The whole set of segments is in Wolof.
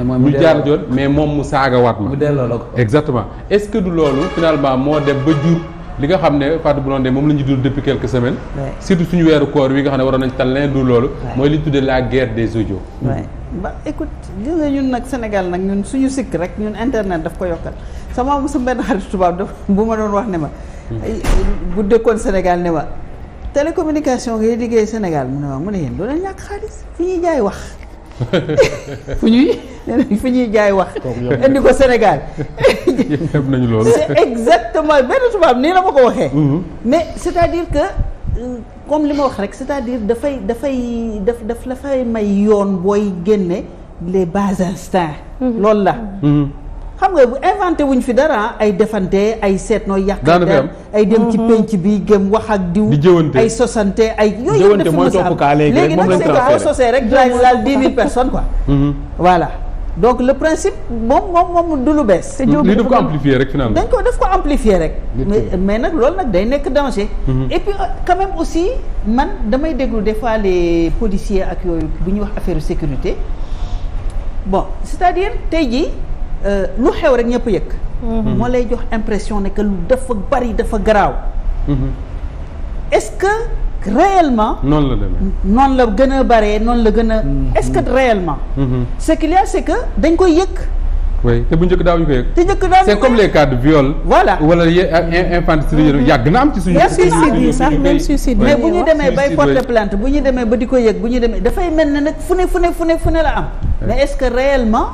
ñu jaar yoon mais moom mu saagawaat ma. mu delloo la ko exactement est-ce que du loolu finalement moo dem ba jur li nga xam ne Fatou Blondin moom la ñu dund depuis quelques semaines. surtout suñu weeru koor wi nga xam ne waroon nañ tal leen du loolu. mooy li ñu tuddee la guerre des audios. ba écoute gis nga ñun nag Sénégal nag ñun suñu sikk rek ñun internet daf ko yokkal sama benn xarit tubaab daf bu ma doon wax ne ma. bu dëkkoon Sénégal ne ma télécommunication ngay liggéey Sénégal mu ne ma mu ne yéen doo leen ñàkk xaalis fu ñuy jaay wax. fu ñuy jaay wax. indi ko Sénégal. yëpp nañu loolu. c'est exactement benn tubaab nii la ma ko waxee. mais c'est-à-dire que comme li ma wax rek c'est-à-dire daf la fay may yoon booy génne les bas instincts. loolu la. xam nga bu inventé wuñ fi dara ay defante ay seet nooy yàq der ay dem ci penc bi gëm wax ak diw ay sosante ay yooyu yëpp mooy topp kaa léegi nag c'est que boo sosee rek laal 10 000 personnes quoi. voilà donc le principe moom du lu bees. lii daf ko amplifier rek finalement. daf ko amplifier rek. mais nag loolu nag day nekk danger. et puis quand même aussi man damay déglu des fois les policiers ak yooyu bu ñuy wax affaire sécurité bon c'est-à-dire tey jii. lu xew rek ñëpp yëg. moo lay jox impression ne que lu dafa bari dafa garaaw. est-ce que réellement. noonu la demee noonu la gën a baree noonu la gën a. est-ce que réellement. ce qu'il y a c'est que dañ koy yëg. oui te bu njëkk daawuñu ko yëg. te njëkk daawuñu c'est comme les cas de viol. voilà wala infanticide yàgg na am ci suñu. suicide yi sax même suicide mais bu ñu demee bay porter plainte bu ñu demee ba di ko yëg bu ñu demee dafay mel ne nag fu ne la am. mais est-ce que réellement.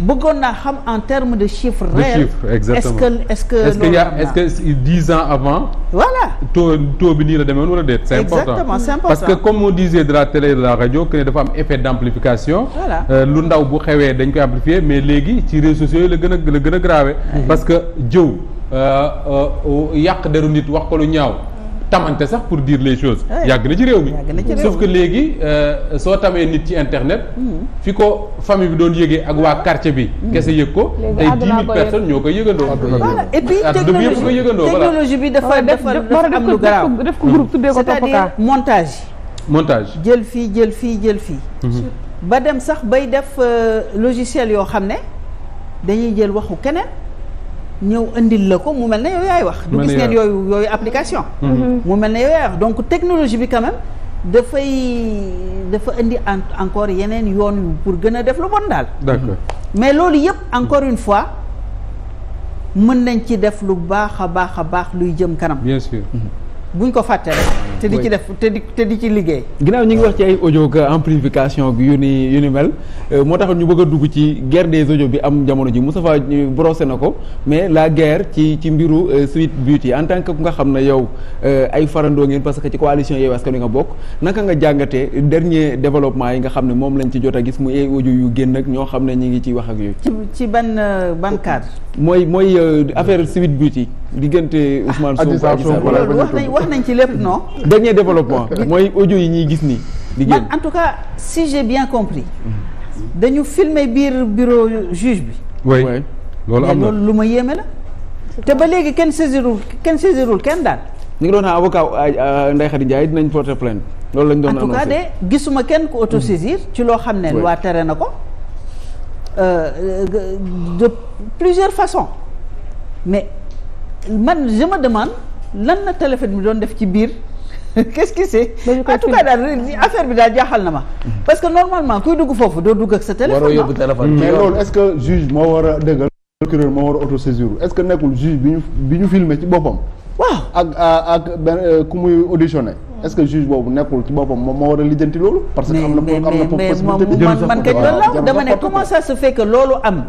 bëggoon naa xam en termes de chiffres réels. Exactement. Est-ce que 10 ans avant. voilà taux bi nii la demoon wala déet. c'est important exactement c'est important parce que comme on disait de la télé et de la radio que ne dafa am effet d'amplification. voilà lu ndaw bu xewee dañ koy amplifier mais léegi ci réseaux sociaux yi la gën a grave. parce que jëw yàq deru nit wax ko lu ñaaw. tamante sax pour dire les choses yàgg na ci réew mi sauf que léegi soo tamee nit ci internet fi ko famille bi doon yëgee ak waa quartier bi kese yëg ko tey 10 000 personnes ñoo koy yëgandoo voilà et puis technologie bi dafa am lu garaaw def ko groupe tuddee ko c'est-à-dire montage jël fii ba dem sax bay def logiciel yoo xam ne dañuy jël waxu keneen ñëw indil la ko mu mel ne yow yaay wax du gis ngeen yooyu application mu mel ne yow yaay wax donc technologie bi quand même dafa indi encore yeneen yoon yu pour gën a def lu bon daal d'accord mais loolu yëpp encore une fois mën nañ ci def lu baax a baax luy jëm kanam bien sûr buñ ko fàtte rek te di ci def te di ci liggéey. ginnaaw ñu ngi wax ci ay audio que amplification yu ni mel moo tax ñu bëgg a dugg ci guerre des audios bi am jamono ji Moustapha brossé na ko mais la guerre ci mbiru Sweet Beauty en tant que ku nga xam ne yow ay farandoo ngeen parce que ci coalition Yewwi Askan Wi nga bokk naka nga jàngatee dernier développement yi nga xam ne moom lañ ci jot a gis muy ay audio yu génn ak ñoo xam ne ñi ngi ciy wax ak yooyu. ci ban cadre. mooy affaire Sweet Beauty diggante Ousmane Sonko wax nañ ci lépp non. dernier développement mooy audio yi ñuy gis nii. di génn en tout cas si j'ai bien compris. dañu filmer biir bureau juge bi. oui loolu am na loolu lu ma yéeme la. te ba léegi kenn saisirul kenn daal. ñu ngi doon xam avocat Ndeye Khady Ndiaye dinañ porter plainte loolu lañ doon annoncé en tout cas de gisuma kenn ku autosaisir ci loo xam ne loi tere na ko de plusieurs façons mais man je me demande lan la téléphone bi doon def ci biir qu'est-ce que c'est en tout cas daal affaire bi daal jaaxal na ma parce que normalement kuy dugg foofu doo dugg ak sa téléphone waroo yóbbu téléphone mais loolu est-ce que juge moo war a dëggal procureur moo war a autosaisir est-ce que nekkul juge bi ñu filmé ci boppam waaw ak benn ku muy auditionné est-ce que juge boobu nekkul ci boppam moom moo war a lijjanti loolu parce que am na possibilité bi man kañ loolu la dama ne comment ça se fait que loolu am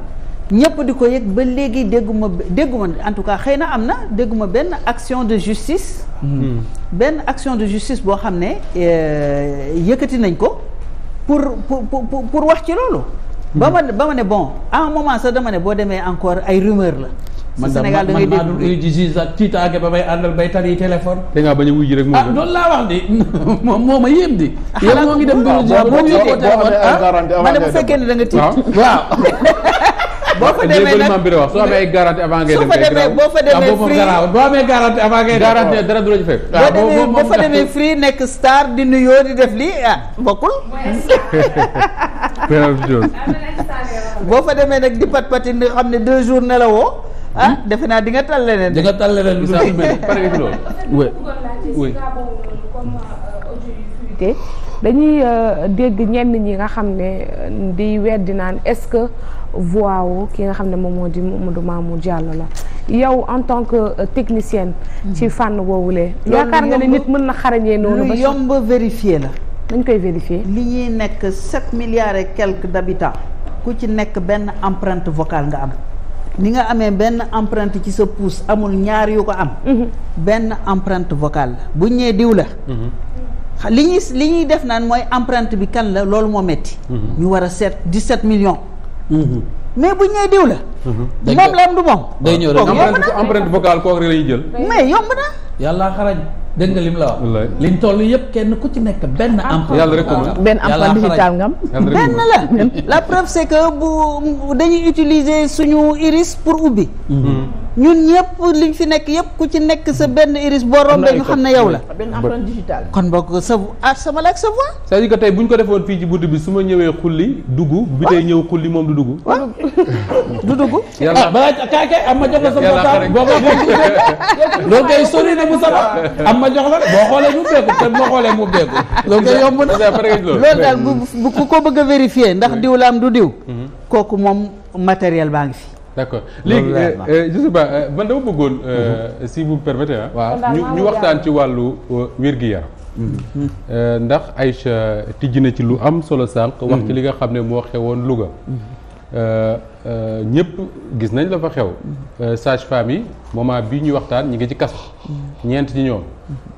ñëpp di ko yëg ba léegi dégguma en tout cas xëy na am na dégguma benn action de justice boo xam ne yëkkati nañ ko pour wax ci loolu ba ma ne bon à un moment sax dama ne boo demee encore ay rumeur la man Sénégal da ngay dégg man maa juge sax tiitaange ba may àndal bay tari téléphone. te ngaa bañ a wuy ji rek loolu laa wax di moom moo ma yéem di. yow moo ngi dem bureau juge boo ñëwee téléphone ma ne bu fekkee ne da nga tiit waaw. boo fa demee nag soo amee ay garantie avant ngay dem boo fa demee free boo amee garantie avant ngay dem garantie dara du la ci fekk. boo fa demee free nekk star di nuyoo di def lii bokkul. boo fa demee nag di pat-pati nga xam ne 2 jours ne la woo defe naa di nga tal leneen. di nga tal leneen lu pare nga ci loolu. oui. dañuy dégg ñenn ñi nga xam ne di weddi naan est-ce que voix wu ki nga xam ne moom moo di Mamadou Mamour Diallo la yow en tant que technicienne ci fànn woowulee yaakaar nga ne nit mën na xarañee noonu ba lu yomb vérifier la. dañ koy vérifier. li ñuy nekk 7 milliards et quelques d'habitants ku ci nekk benn empreinte vocale nga am ni nga amee benn empreinte ci sa pouce amul ñaar yu ko am. benn empreinte vocale la bu ñëwee diw la. li ñuy def naan mooy empreinte bi kan la loolu moo metti ñu war a seet 17 millions. mais bu ñëwee diw la. moom la am du moom. day ñëw rek empreinte vocale kooku rek la ñuy jël. mais yomb na. yàlla xarañ dégg nga lim la wax. liñ toll yëpp kenn ku ci nekk benn empreinte. yàlla rek ko mën. benn empreinte digitale nga am. benn la la preuve c'est que bu dañuy utiliser suñu iris pour ubbi. ñun ñëpp liñ fi nekk yëpp ku ci nekk sa benn iris boo rombee ñu xam ne yow la. benn empreinte digitale. kon bokk sa sama la ak sa voix. c'est-à-dire que tey bu ñu ko defoon fii ci bunt bi su ma ñëwee xulli dugg bi tey ñëw xulli moom du dugg. du dugg. yàlla balaa kaay am ma jox la sa portable boo ko loolu kay sori na mu sama am ma jox la boo xoolee mu beeku te boo xoolee mu beeku loolu kay yomb na. loolu daal bu ku ko bëgg a vérifier ndax diw la am du diw. kooku moom matériel baa ngi fi. d'accord léegi je sais pas man dama bëggoon si vous me permettez ñu waxtaan ci wàllu wér-gi-yaram ndax Aïcha tijji na ci lu am solo sànq wax ci li nga xam ne moo xewoon Louga ñëpp gis nañ la fa xew sage-femme yi moment bii ñuy waxtaan ñi ngi ci kaso ñeent ci ñoom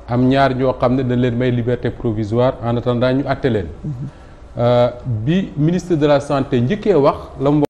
am ñaar ñoo xam ne dañ leen may liberté provisoire en attendant ñu àtte leen bi ministre de la santé njëkkee wax la